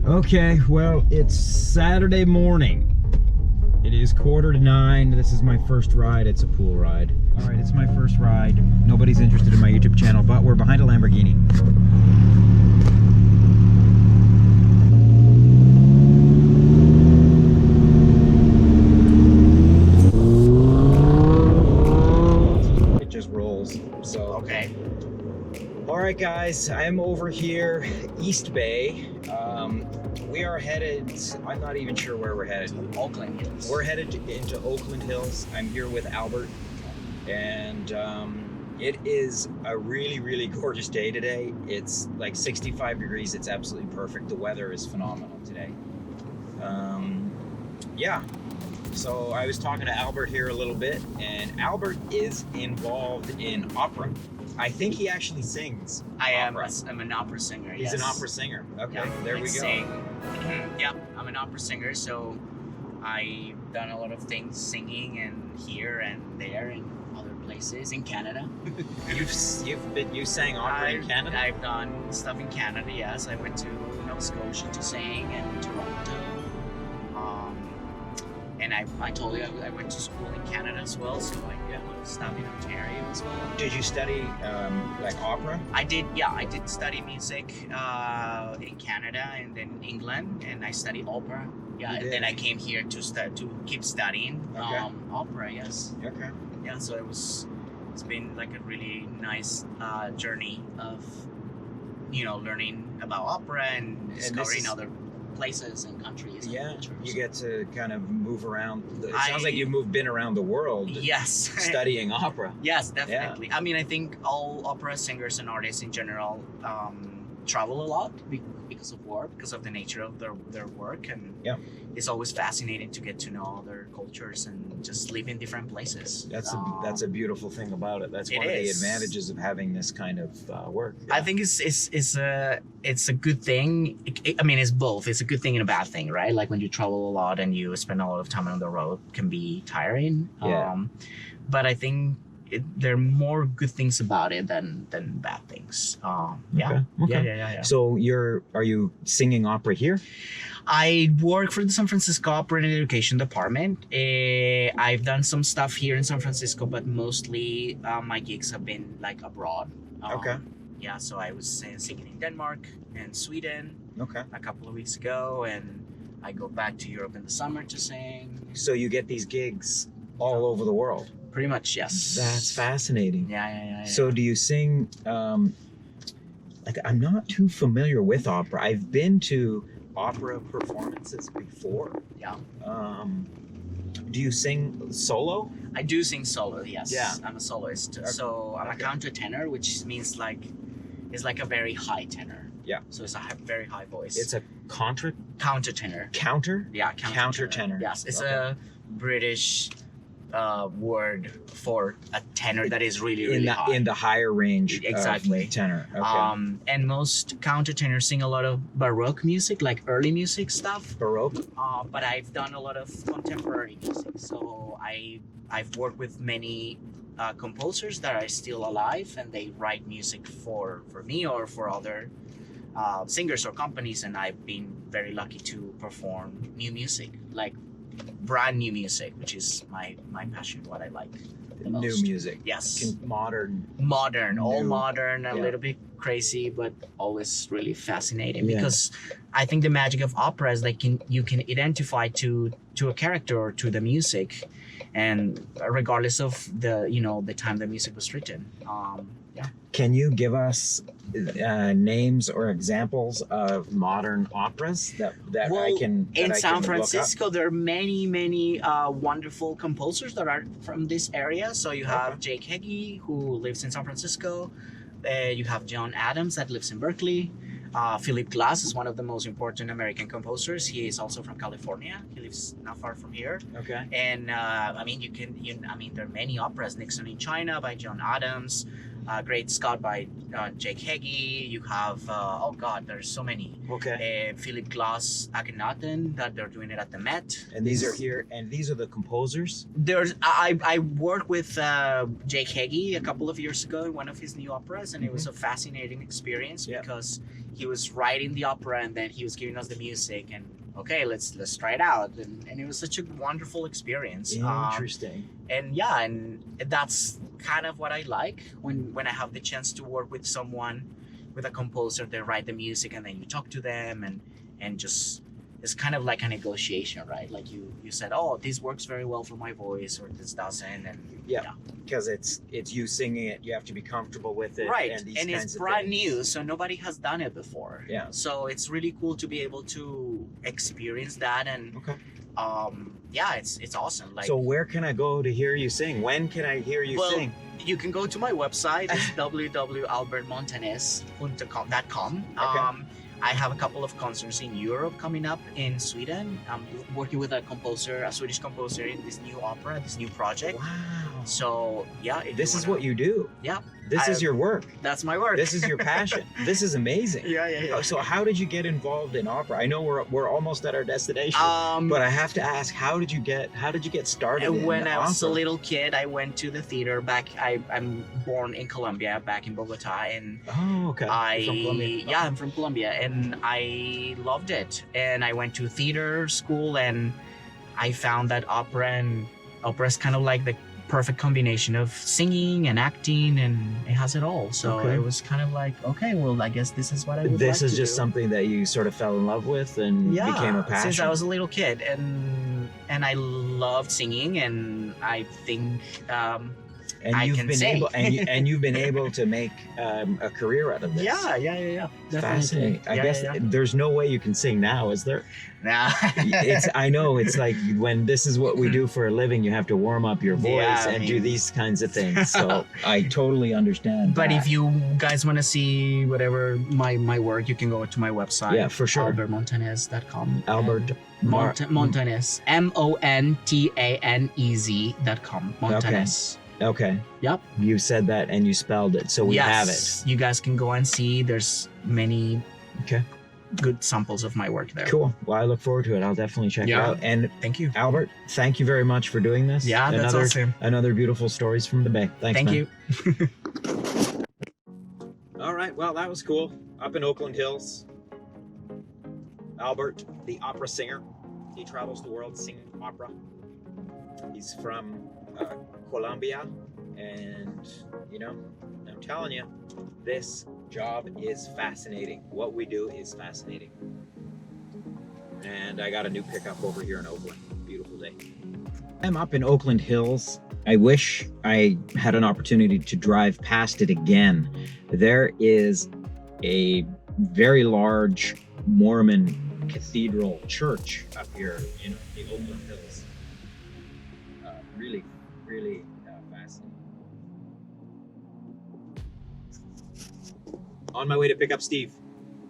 Okay, well, it's Saturday morning. It is 8:45. This is my first ride. It's a pool ride. All right, it's my first ride. Nobody's interested in my YouTube channel, but we're behind a Lamborghini. It just rolls, so. Okay. All right, guys, I'm over here, East Bay. We are headed, I'm not even sure where we're headed. Oakland Hills. We're headed into Oakland Hills. I'm here with Albert, and it is a really, really gorgeous day today. It's like 65 degrees. It's absolutely perfect. The weather is phenomenal today. Yeah, so I was talking to Albert here a little bit, and Albert is involved in opera. I think he actually sings. I'm an opera singer. He's yes. an opera singer. Okay, Yeah, there we go. Sing. Yep, I'm an opera singer, so I've done a lot of things singing and here and there and other places in Canada. You sang opera in Canada? I've done stuff in Canada. Yes, I went to Nova Scotia to sing and Toronto. And I told you I went to school in Canada as well, so I studied in Ontario as well. Did you study like opera? I did, yeah. I did study music in Canada and then England, and I studied opera. Yeah, and then I came here to keep studying opera. Yes. Okay. Yeah, so it's been like a really nice journey of learning about opera and discovering other places and countries. Yeah, and cultures. you get to kind of move around. It sounds like you've been around the world. Yes. Studying opera. Yes, definitely. Yeah. I mean, I think all opera singers and artists in general travel a lot because of work, because of the nature of their work, and it's always fascinating to get to know other cultures and just live in different places. That's a beautiful thing about it. That's one of the advantages of having this kind of work. Yeah. I think it's a good thing. I mean, it's both. It's a good thing and a bad thing, right? Like when you travel a lot and you spend a lot of time on the road, it can be tiring. Yeah. But I think there are more good things about it than bad things. Yeah. Okay. Yeah. So are you singing opera here? I work for the San Francisco Opera and Education Department. I've done some stuff here in San Francisco, but mostly my gigs have been like abroad. Okay. Yeah, so I was singing in Denmark and Sweden a couple of weeks ago, and I go back to Europe in the summer to sing. So you get these gigs all over the world? Pretty much, yes. That's fascinating. Yeah. So do you sing, like I'm not too familiar with opera. I've been to opera performances before. Yeah. Do you sing solo? I do sing solo, yes. Yeah. I'm a soloist. So I'm a countertenor, which means it's like a very high tenor. Yeah. So it's a very high voice. It's a countertenor. Counter? Yeah, Countertenor. Yes, it's a British word for a tenor that is really high. In the higher range. Exactly. Of tenor. Okay. And most countertenors sing a lot of Baroque music, like early music stuff. Baroque? But I've done a lot of contemporary music. So I've worked with many composers that are still alive, and they write music for me or for other singers or companies, and I've been very lucky to perform new music, like brand new music, which is my passion, what I like the most. New music. Yes. Modern, all modern, a little bit crazy, but always really fascinating, Yeah. because I think the magic of opera is like you can identify to a character or to the music, and regardless of the time the music was written. Yeah. Can you give us names or examples of modern operas that I can in San look up? Francisco, there are many wonderful composers that are from this area. So you have Jake Heggie, who lives in San Francisco. You have John Adams that lives in Berkeley. Philip Glass is one of the most important American composers. He is also from California. He lives not far from here. Okay. And there are many operas. Nixon in China by John Adams. great scout by Jake Heggie. You have oh god, there's so many. Okay. Philip Glass Akhenaten that they're doing it at the Met. And these are here, and these are the composers. There's I worked with Jake Heggie a couple of years ago in one of his new operas, and it was a fascinating experience because he was writing the opera and then he was giving us the music and okay, let's try it out, and it was such a wonderful experience. Interesting. And yeah, and that's kind of what I like when I have the chance to work with someone, with a composer. They write the music and then you talk to them and just it's kind of like a negotiation, right? Like you said, oh, this works very well for my voice, or this doesn't, and because it's you singing it, you have to be comfortable with it, right? And, and it's brand new, so nobody has done it before. Yeah. So it's really cool to be able to experience that, and it's awesome. Like, so where can I go to hear you sing? When can I hear you sing? You can go to my website. It's www.albertmontanes.com. Okay. I have a couple of concerts in Europe coming up, in Sweden. I'm working with a Swedish composer in this new opera, this new project. Wow. So this is what you do. Yeah. This is your work. That's my work. This is your passion. This is amazing. Yeah. So how did you get involved in opera? I know we're almost at our destination, but I have to ask, how did you get started? When I was a opera? little kid, I went to the theater back. I'm born in Colombia, back in Bogota, and okay. You're from Colombia. I'm from Colombia, and I loved it. And I went to theater school, and I found that opera is kind of like the perfect combination of singing and acting, and it has it all. So it was kind of like, okay, well, I guess this is what I would This like is to just do. something that you sort of fell in love with and became a passion. Since I was a little kid, and I loved singing, and I think and I you've can been sing. able and you've been able to make a career out of this. Yeah. Definitely. Fascinating. I guess there's no way you can sing now, is there? Nah. I know it's like when this is what we do for a living, you have to warm up your voice do these kinds of things. So I totally understand. But if you guys want to see whatever my work, you can go to my website. Yeah, for sure. albertmontanez.com. Albert Montanez. MONTANEZ.com. Montanez. Okay. Yep. You said that and you spelled it, so we have it. You guys can go and see. There's many good samples of my work there. Cool. Well, I look forward to it. I'll definitely check it out. And thank you, Albert. Thank you very much for doing this. Yeah, that's awesome. Another beautiful stories from the Bay. Thanks, Thank man. you. All right. Well, that was cool. Up in Oakland Hills. Albert, the opera singer. He travels the world singing opera. He's from Colombia, and I'm telling you, this job is fascinating. What we do is fascinating. And I got a new pickup over here in Oakland. Beautiful day. I'm up in Oakland Hills. I wish I had an opportunity to drive past it again. There is a very large Mormon cathedral church up here in the Oakland Hills. Really fascinating. On my way to pick up Steve.